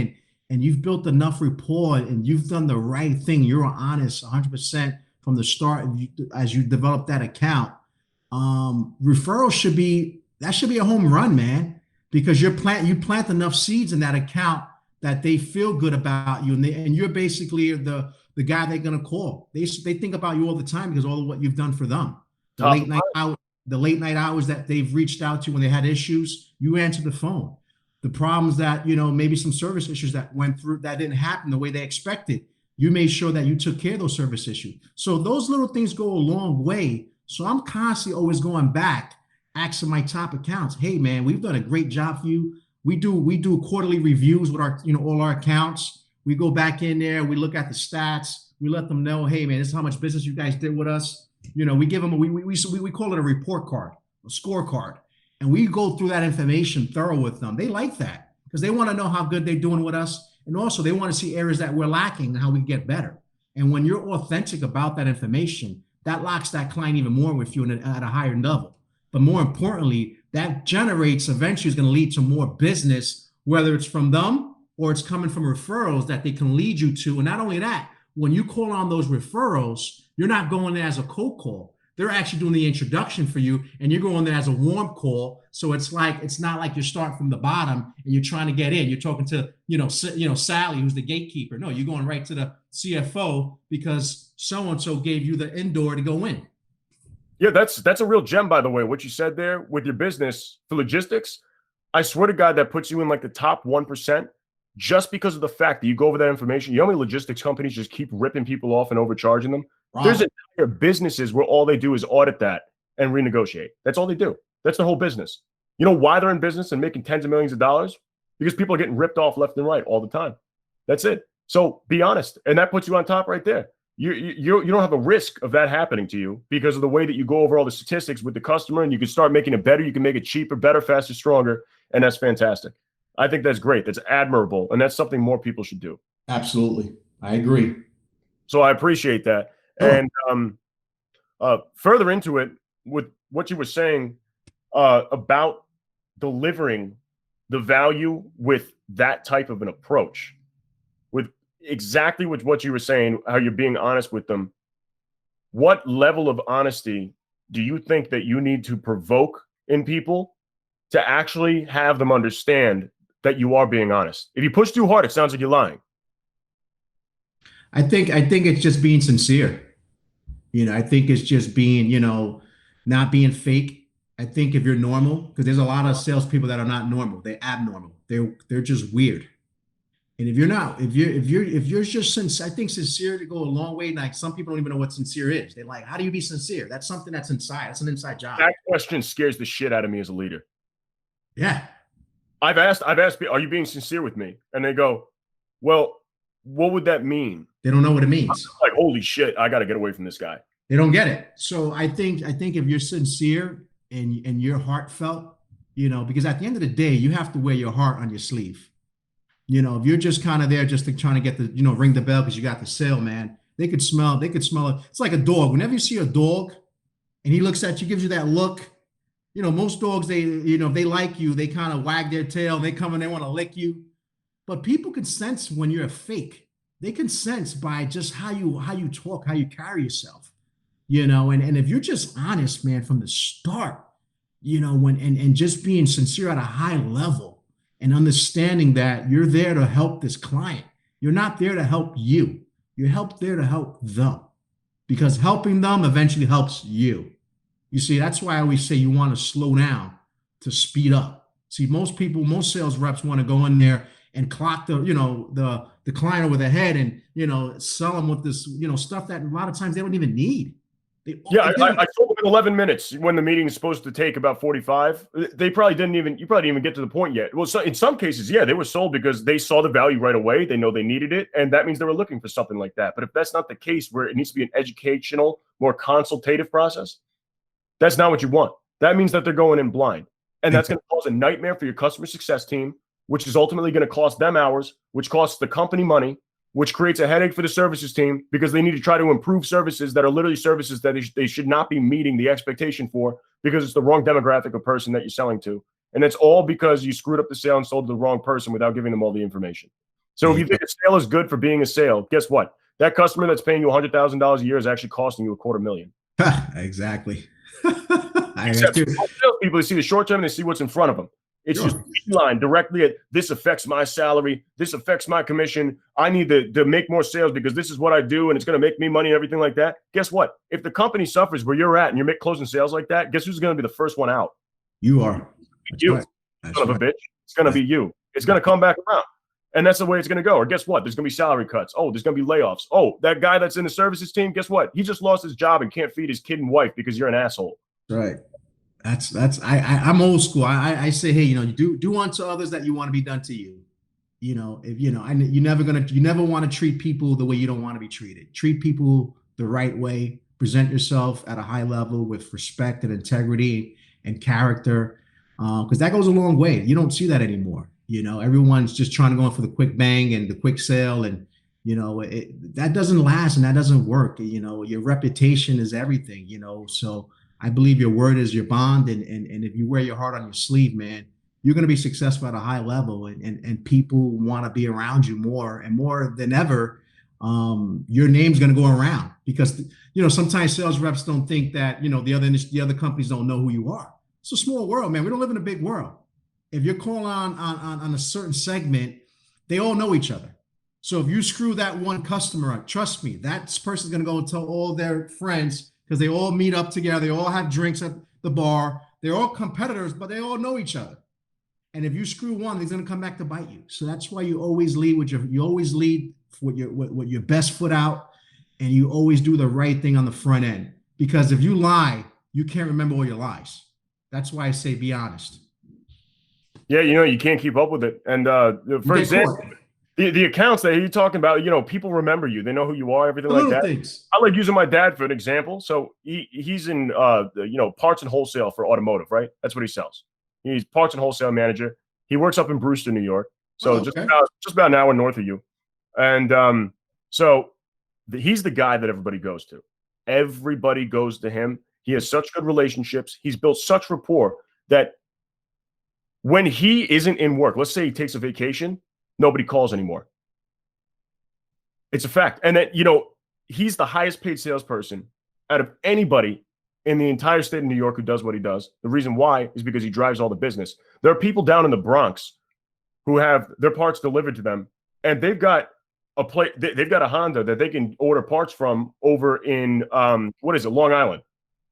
and you've built enough rapport and you've done the right thing, you're honest 100% from the start as you develop that account, referrals should be a home run, man, because you plant enough seeds in that account that they feel good about you, and you're basically the guy they're gonna call. They think about you all the time because all of what you've done for them. The late night hours that they've reached out to when they had issues, you answer the phone. The problems that maybe some service issues that went through that didn't happen the way they expected, you made sure that you took care of those service issues. So those little things go a long way. So I'm constantly always going back, asking my top accounts, hey man, we've done a great job for you. We do quarterly reviews with our, all our accounts. We go back in there, we look at the stats, we let them know, hey man, this is how much business you guys did with us. We give them we call it a report card, a scorecard. And we go through that information thorough with them. They like that because they want to know how good they're doing with us. And also they want to see areas that we're lacking and how we get better. And when you're authentic about that information, that locks that client even more with you at a higher level. But more importantly, that generates eventually is going to lead to more business, whether it's from them or it's coming from referrals that they can lead you to. And not only that, when you call on those referrals, you're not going there as a cold call. They're actually doing the introduction for you, and you're going there as a warm call. So it's not like you're starting from the bottom and you're trying to get in. You're talking to, Sally, who's the gatekeeper. No, you're going right to the CFO because so-and-so gave you the indoor to go in. Yeah, that's a real gem, by the way, what you said there with your business for logistics. I swear to God, that puts you in like the top 1% just because of the fact that you go over that information. You know how many logistics companies just keep ripping people off and overcharging them? Wow. There's entire businesses where all they do is audit that and renegotiate. That's all they do. That's their whole business. You know why they're in business and making tens of millions of dollars? Because people are getting ripped off left and right all the time. That's it. So be honest. And that puts you on top right there. You don't have a risk of that happening to you because of the way that you go over all the statistics with the customer, and you can start making it better. You can make it cheaper, better, faster, stronger. And that's fantastic. I think that's great. That's admirable. And that's something more people should do. Absolutely. I agree. So I appreciate that. Oh. And further into it with what you were saying about delivering the value with that type of an approach, with exactly with what you were saying, how you're being honest with them. What level of honesty do you think that you need to provoke in people to actually have them understand that you are being honest? If you push too hard, it sounds like you're lying. I think it's just being sincere. I think it's just being, not being fake. I think if you're normal, because there's a lot of salespeople that are not normal, they're abnormal. They're just weird. And if you're just sincere, I think sincere to go a long way. Like some people don't even know what sincere is. They're like, how do you be sincere? That's something that's inside. That's an inside job. That question scares the shit out of me as a leader. Yeah. I've asked, are you being sincere with me? And they go, well, what would that mean? They don't know what it means. I'm like, holy shit, I got to get away from this guy. They don't get it. So I think if you're sincere and you're heartfelt, because at the end of the day, you have to wear your heart on your sleeve. If you're just kind of there just trying to get the, ring the bell because you got the sale, man, they could smell it. It's like a dog. Whenever you see a dog and he looks at you, gives you that look, most dogs, they, if they like you, they kind of wag their tail. They come and they want to lick you. But people can sense when you're a fake. They can sense by just how you talk, how you carry yourself, and if you're just honest, man, from the start, and just being sincere at a high level and understanding that you're there to help this client. You're not there to help you. You're there to help them, because helping them eventually helps you. You see, that's why I always say you want to slow down to speed up. See, most sales reps want to go in there and clock the client over the head and, sell them with this, stuff that a lot of times they don't even need. I told them in 11 minutes when the meeting is supposed to take about 45. You probably didn't even get to the point yet. Well, so in some cases, yeah, they were sold because they saw the value right away. They know they needed it. And that means they were looking for something like that. But if that's not the case, where it needs to be an educational, more consultative process, that's not what you want. That means that they're going in blind. And that's going to cause a nightmare for your customer success team, which is ultimately going to cost them hours, which costs the company money, which creates a headache for the services team because they need to try to improve services that are literally services that they should not be meeting the expectation for because it's the wrong demographic of person that you're selling to. And it's all because you screwed up the sale and sold to the wrong person without giving them all the information. So if you think a sale is good for being a sale, guess what? That customer that's paying you $100,000 a year is actually costing you $250,000. Exactly. Except people, they see the short term and they see what's in front of them. It's just line directly at this affects my salary. This affects my commission. I need to make more sales because this is what I do and it's going to make me money and everything like that. Guess what? If the company suffers where you're at and you're closing sales like that, guess who's going to be the first one out? You are. You. Son of a bitch. It's going to be you. It's going to come back around. And that's the way it's going to go. Or guess what? There's going to be salary cuts. Oh, there's going to be layoffs. Oh, that guy that's in the services team, guess what? He just lost his job and can't feed his kid and wife because you're an asshole. Right. I'm old school. I say, hey, you do unto others that you want to be done to you. If you never want to treat people the way you don't want to be treated. Treat people the right way. Present yourself at a high level with respect and integrity and character, because that goes a long way. You don't see that anymore. Everyone's just trying to go in for the quick bang and the quick sale, and that doesn't last and that doesn't work. Your reputation is everything. So I believe your word is your bond, and if you wear your heart on your sleeve, man, you're going to be successful at a high level, and people want to be around you more and more than ever. Your name's going to go around because sometimes sales reps don't think that the other companies don't know who you are. It's a small world, man. We don't live in a big world. If you're calling on a certain segment, they all know each other. So if you screw that one customer up, trust me, that person's going to go and tell all their friends, because they all meet up together. They all have drinks at the bar. They're all competitors, but they all know each other. And if you screw one, he's going to come back to bite you. So that's why you always lead with your best foot out, and you always do the right thing on the front end. Because if you lie, you can't remember all your lies. That's why I say be honest. Yeah, you can't keep up with it. And for example, the accounts that you're talking about, people remember you. They know who you are, everything like that. Things. I like using my dad for an example. So he's in parts and wholesale for automotive, right? That's what he sells. He's parts and wholesale manager. He works up in Brewster, New York. So just about an hour north of you. And so he's the guy that everybody goes to. Everybody goes to him. He has such good relationships. He's built such rapport that when he isn't in work, let's say he takes a vacation, nobody calls anymore. It's a fact. And that, he's the highest paid salesperson out of anybody in the entire state of New York who does what he does. The reason why is because he drives all the business. There are people down in the Bronx who have their parts delivered to them, and they've got they've got a Honda that they can order parts from over in Long Island.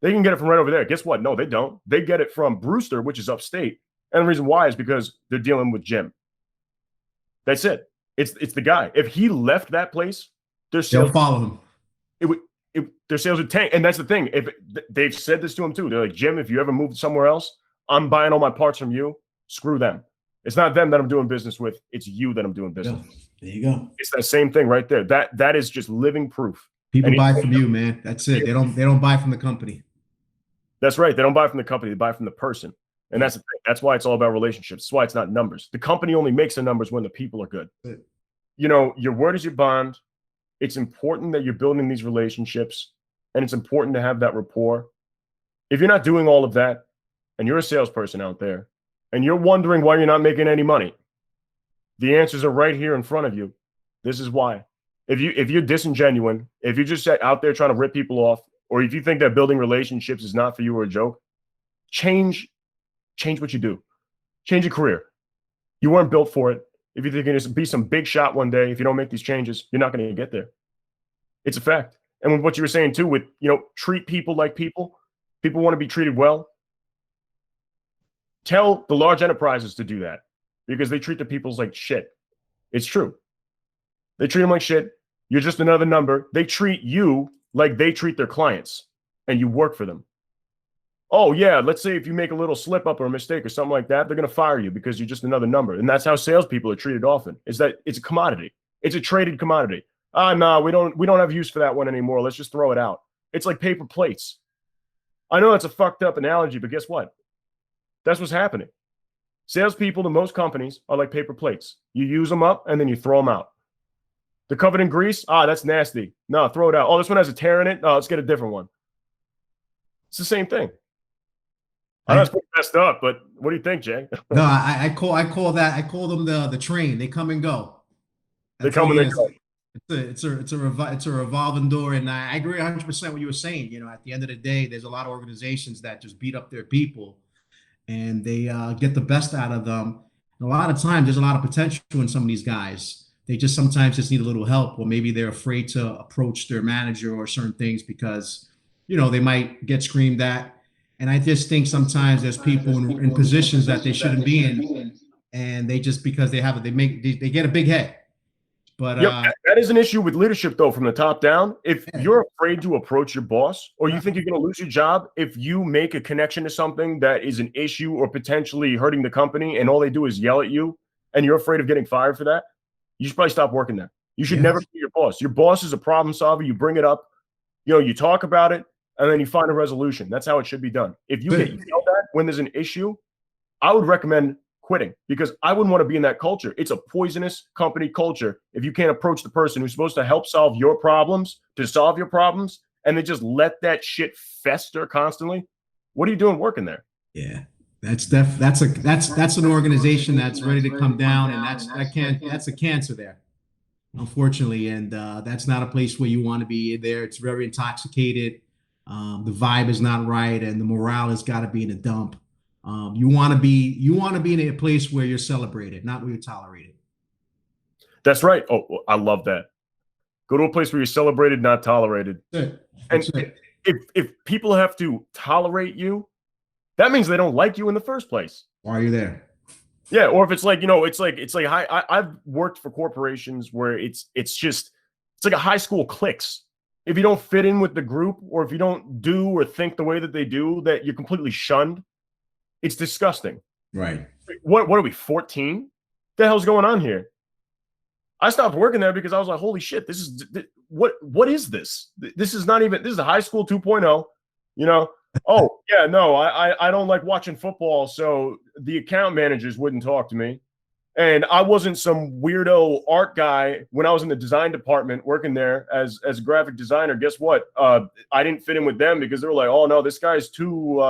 They can get it from right over there. Guess what? No, they don't. They get it from Brewster, which is upstate. And the reason why is because they're dealing with Jim. That's it. It's the guy. If he left that place, they'll follow him. Their sales would tank. And that's the thing. If they've said this to him too, they're like, Jim, if you ever move somewhere else, I'm buying all my parts from you. Screw them. It's not them that I'm doing business with. It's you that I'm doing business with. There you go. It's that same thing right there. That is just living proof. People buy from you, man. That's it. They don't buy from the company. That's right. They don't buy from the company. They buy from the person. And that's the thing. That's why it's all about relationships. That's why it's not numbers. The company only makes the numbers when the people are good. Your word is your bond. It's important that you're building these relationships, and it's important to have that rapport. If you're not doing all of that, and you're a salesperson out there, and you're wondering why you're not making any money, the answers are right here in front of you. This is why. if you're disingenuous, if you're just out there trying to rip people off, or if you think that building relationships is not for you or a joke, change what you do. Change your career. You weren't built for it. If you think you're going to be some big shot one day, if you don't make these changes, you're not going to get there. It's a fact. And with what you were saying too, with treat people like people want to be treated well. Tell the large enterprises to do that because they treat the peoples like shit. It's true. They treat them like shit. You're just another number. They treat you like they treat their clients, and you work for them. Oh, yeah, let's say if you make a little slip up or a mistake or something like that, they're going to fire you because you're just another number. And that's how salespeople are treated often, is that it's a commodity. It's a traded commodity. No, we don't have use for that one anymore. Let's just throw it out. It's like paper plates. I know that's a fucked up analogy, but guess what? That's what's happening. Salespeople to most companies are like paper plates. You use them up and then you throw them out. They're covered in grease. That's nasty. No, throw it out. Oh, this one has a tear in it. No, let's get a different one. It's the same thing. I know it's messed up, but what do you think, Jay? No, I call them the train. They come and go. They come and they go. It's a revolving door, and I agree 100% what you were saying. At the end of the day, there's a lot of organizations that just beat up their people, and they get the best out of them. And a lot of times, there's a lot of potential in some of these guys. They just sometimes just need a little help, or maybe they're afraid to approach their manager or certain things because they might get screamed at. And I just think sometimes there's people in positions that they shouldn't be in, and they just because they get a big head. But that is an issue with leadership, though, from the top down. If you're afraid to approach your boss, or you think you're going to lose your job, if you make a connection to something that is an issue or potentially hurting the company, and all they do is yell at you, and you're afraid of getting fired for that, you should probably stop working there. You should never be your boss. Your boss is a problem solver. You bring it up, you talk about it, and then you find a resolution. That's how it should be done. If you get yelled at when there's an issue, I would recommend quitting because I wouldn't want to be in that culture. It's a poisonous company culture if you can't approach the person who's supposed to help solve your problems and they just let that shit fester constantly. What are you doing working there? Yeah, that's an organization that's ready to come down, and that's a cancer there, unfortunately, and that's not a place where you want to be there. It's very intoxicated. The vibe is not right, and the morale has got to be in a dump. You want to be in a place where you're celebrated, not where you're tolerated. That's right. Oh, I love that. Go to a place where you're celebrated, not tolerated. That's it. If people have to tolerate you, that means they don't like you in the first place. Why are you there? Yeah, or if it's like I've worked for corporations where it's like a high school cliques. If you don't fit in with the group, or if you don't do or think the way that they do, that you're completely shunned. It's disgusting. Right. What are we, 14? The hell's going on here? I stopped working there because I was like, holy shit, what is this? This is a high school 2.0, Oh, yeah, no, I don't like watching football, so the account managers wouldn't talk to me. And I wasn't some weirdo art guy when I was in the design department working there as a graphic designer. Guess what? I didn't fit in with them because they were like, oh, no, this guy's too,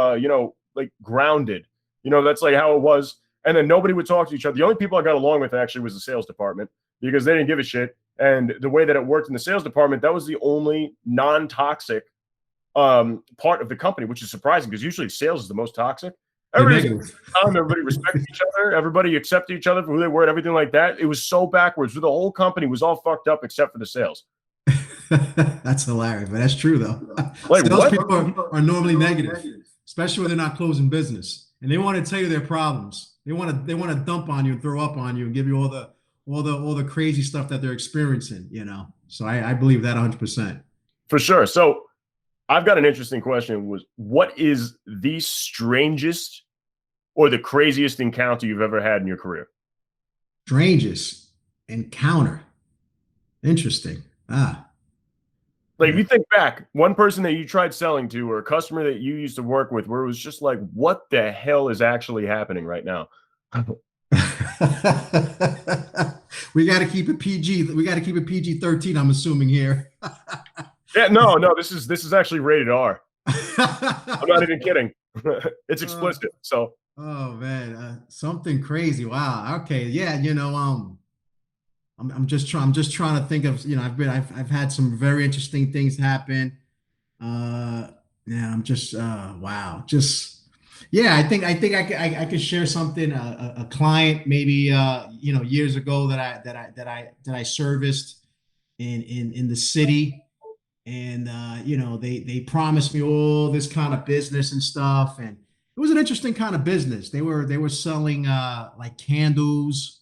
like grounded. That's like how it was. And then nobody would talk to each other. The only people I got along with actually was the sales department because they didn't give a shit. And the way that it worked in the sales department, that was the only non-toxic part of the company, which is surprising because usually sales is the most toxic. Everybody respected each other. Everybody accepted each other for who they were and everything like that. It was so backwards. The whole company was all fucked up except for the sales. That's hilarious, but that's true though. Like salespeople are normally negative, especially when they're not closing business, and they want to tell you their problems. They want to dump on you and throw up on you and give you all the crazy stuff that they're experiencing. So I believe that 100%. For sure. So I've got an interesting question. What is the strangest or the craziest encounter you've ever had in your career? Strangest encounter. Interesting. Like if you think back, one person that you tried selling to or a customer that you used to work with where it was just like, what the hell is actually happening right now? We got to keep it PG. We got to keep it PG-13, I'm assuming here. Yeah, no, this is actually rated R. I'm not even kidding. It's explicit. So. Oh man, something crazy. Wow. Okay. Yeah. I'm just trying to think of, I've had some very interesting things happen. Uh, yeah, I'm just, wow, just, yeah, I could share something. A client maybe, years ago that I serviced in the city, and they promised me all this kind of business and stuff, and it was an interesting kind of business. They were selling like candles,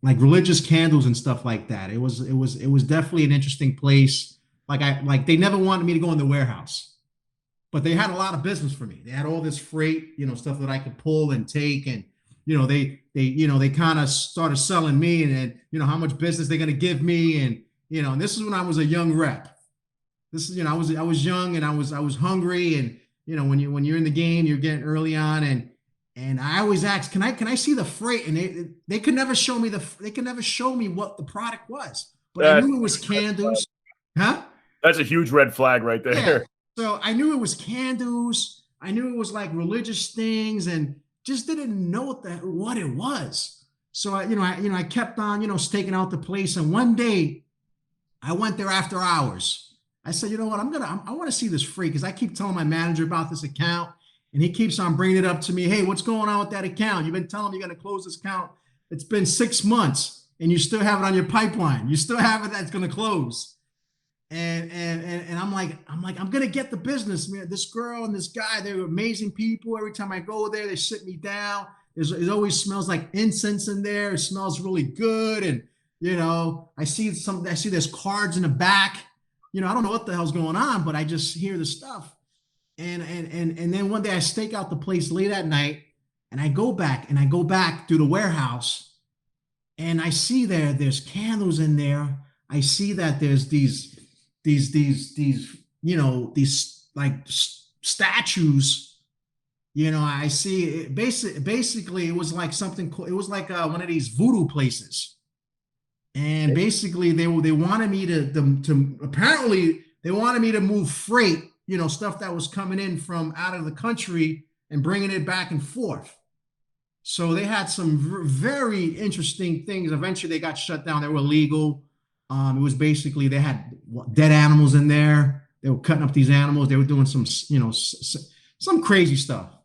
like religious candles and stuff like that. It was definitely an interesting place. Like they never wanted me to go in the warehouse, but they had a lot of business for me. They had all this freight, stuff that I could pull and take, and they kind of started selling me, and how much business they're gonna give me, and this is when I was a young rep. This is, I was young, and I was hungry, and when you're in the game, you're getting early on, and I always asked, can I see the freight? And they could never show me what the product was, but I That's knew it was candles. Huh? that's a huge red flag right Yeah. there. So I knew it was candles. I knew it was like religious things, and just didn't know what it was. So I kept on, staking out the place. And one day I went there after hours. I said, you know what? I want to see this free, because I keep telling my manager about this account, and he keeps on bringing it up to me. Hey, what's going on with that account? You've been telling me you're going to close this account. It's been 6 months, and you still have it on your pipeline. You still have it that's going to close. And I'm gonna get the business, man. This girl and this guy, they're amazing people. Every time I go there, they sit me down. It always smells like incense in there. It smells really good. And I see there's cards in the back. I don't know what the hell's going on, but I just hear the stuff. And then one day I stake out the place late at night, and I go back through the warehouse, and I see there's candles in there. I see that there's these like statues. I see it. Basically it was like something cool. It was like one of these voodoo places, and basically they wanted me to apparently they wanted me to move freight, stuff that was coming in from out of the country, and bringing it back and forth. So they had some very interesting things. Eventually they got shut down. They were illegal. It was basically, they had dead animals in there. They were cutting up these animals. They were doing some crazy stuff,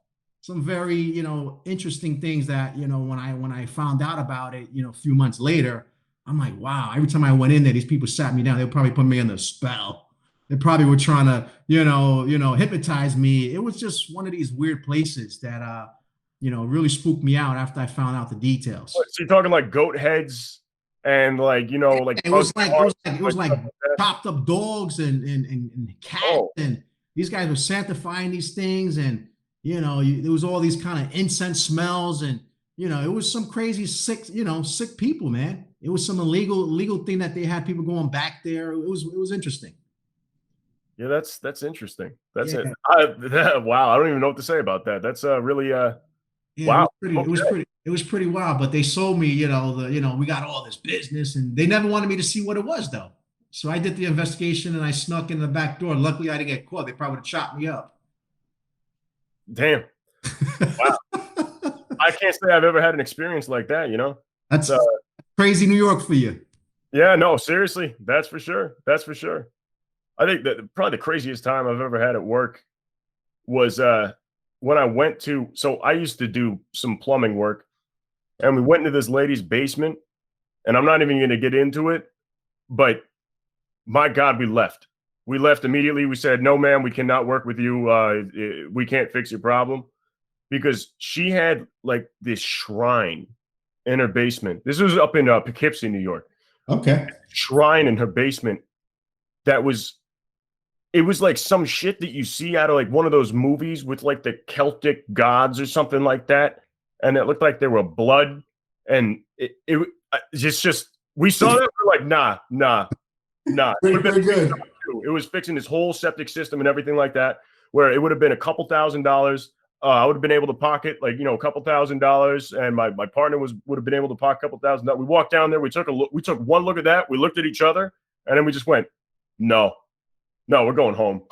some very, interesting things that, when I found out about it, a few months later, I'm like, wow. Every time I went in there, these people sat me down. They would probably put me under a spell. They probably were trying to, hypnotize me. It was just one of these weird places that, really spooked me out after I found out the details. So you're talking like goat heads and like It was like chopped up dogs and cats, and these guys were sanctifying these things, and there was all these kind of incense smells, and it was some crazy sick people, man. It was some illegal thing that they had people going back there. It was interesting. Yeah, that's interesting. That's Yeah. it. Wow, I don't even know what to say about that. That's really Yeah, wow. It was pretty wild. But they sold me, we got all this business, and they never wanted me to see what it was, though. So I did the investigation, and I snuck in the back door. Luckily, I didn't get caught. They probably would have chopped me up. Damn. Wow. I can't say I've ever had an experience like that, That's crazy New York for you. Yeah, no, seriously. That's for sure. That's for sure. I think that probably the craziest time I've ever had at work was when I went to, so I used to do some plumbing work, and we went into this lady's basement, and I'm not even going to get into it, but my God, we left. We left immediately. We said, no, ma'am, we cannot work with you. We can't fix your problem, because she had like this shrine in her basement. This was up in Poughkeepsie, New York. Okay. Shrine in her basement it was like some shit that you see out of like one of those movies with like the Celtic gods or something like that. And it looked like there were blood, and it's just, we saw that. We're like, nah. Very good. It was fixing this whole septic system and everything like that, where it would have been a couple $1,000s. I would have been able to pocket like, a couple $1,000s, and my partner would have been able to pocket a couple $1,000. We walked down there, we took one look at that, we looked at each other, and then we just went, no, we're going home.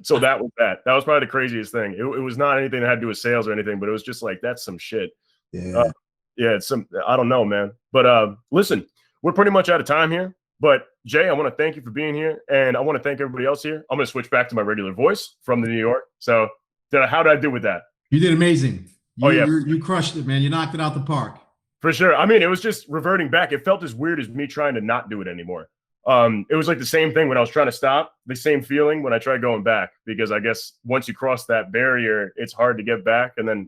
So that was that. That was probably the craziest thing. It was not anything that had to do with sales or anything, but it was just like, that's some shit. Yeah. Yeah, I don't know, man. But listen, we're pretty much out of time here. But Jay, I want to thank you for being here, and I want to thank everybody else here. I'm going to switch back to my regular voice from the New York. So, how did I do with that? You did amazing. Yeah, you crushed it, man. You knocked it out the park. For sure. I mean, it was just reverting back. It felt as weird as me trying to not do it anymore. It was like the same thing when I was trying to stop, the same feeling when I tried going back, because I guess once you cross that barrier, it's hard to get back. And then,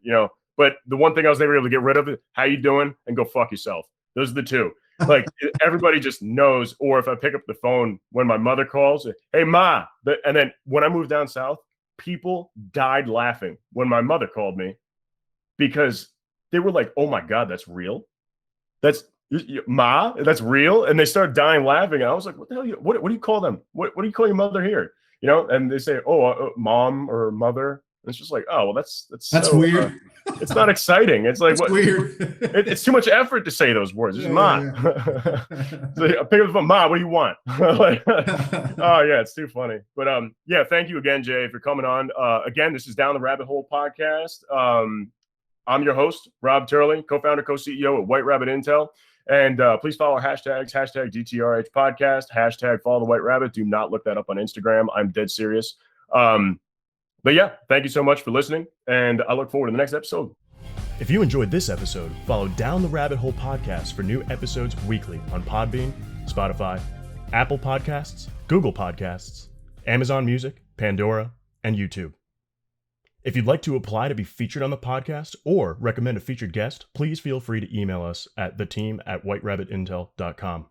but the one thing I was never able to get rid of is how you doing and go fuck yourself. Those are the two. Like everybody just knows. Or if I pick up the phone when my mother calls, hey, Ma. And then when I moved down south, people died laughing when my mother called me because they were like, oh my God, that's real. That's Ma, that's real. And they started dying laughing. And I was like, what the hell? What do you call them? What do you call your mother here? And they say, mom or mother. And it's just like, oh, well, that's so weird. It's not exciting. It's like, what? Weird. It's too much effort to say those words. It's Ma. So I pick up the phone, Ma, what do you want? Like, oh yeah, it's too funny. But yeah, thank you again, Jay, for coming on. Again, this is Down the Rabbit Hole podcast. I'm your host, Rob Turley, co-founder, co-CEO at White Rabbit Intel. And please follow our hashtags, hashtag DTRH podcast, hashtag follow the White Rabbit. Do not look that up on Instagram. I'm dead serious. But yeah, thank you so much for listening. And I look forward to the next episode. If you enjoyed this episode, follow Down the Rabbit Hole podcast for new episodes weekly on Podbean, Spotify, Apple Podcasts, Google Podcasts, Amazon Music, Pandora, and YouTube. If you'd like to apply to be featured on the podcast or recommend a featured guest, please feel free to email us at theteam@whiterabbitintel.com.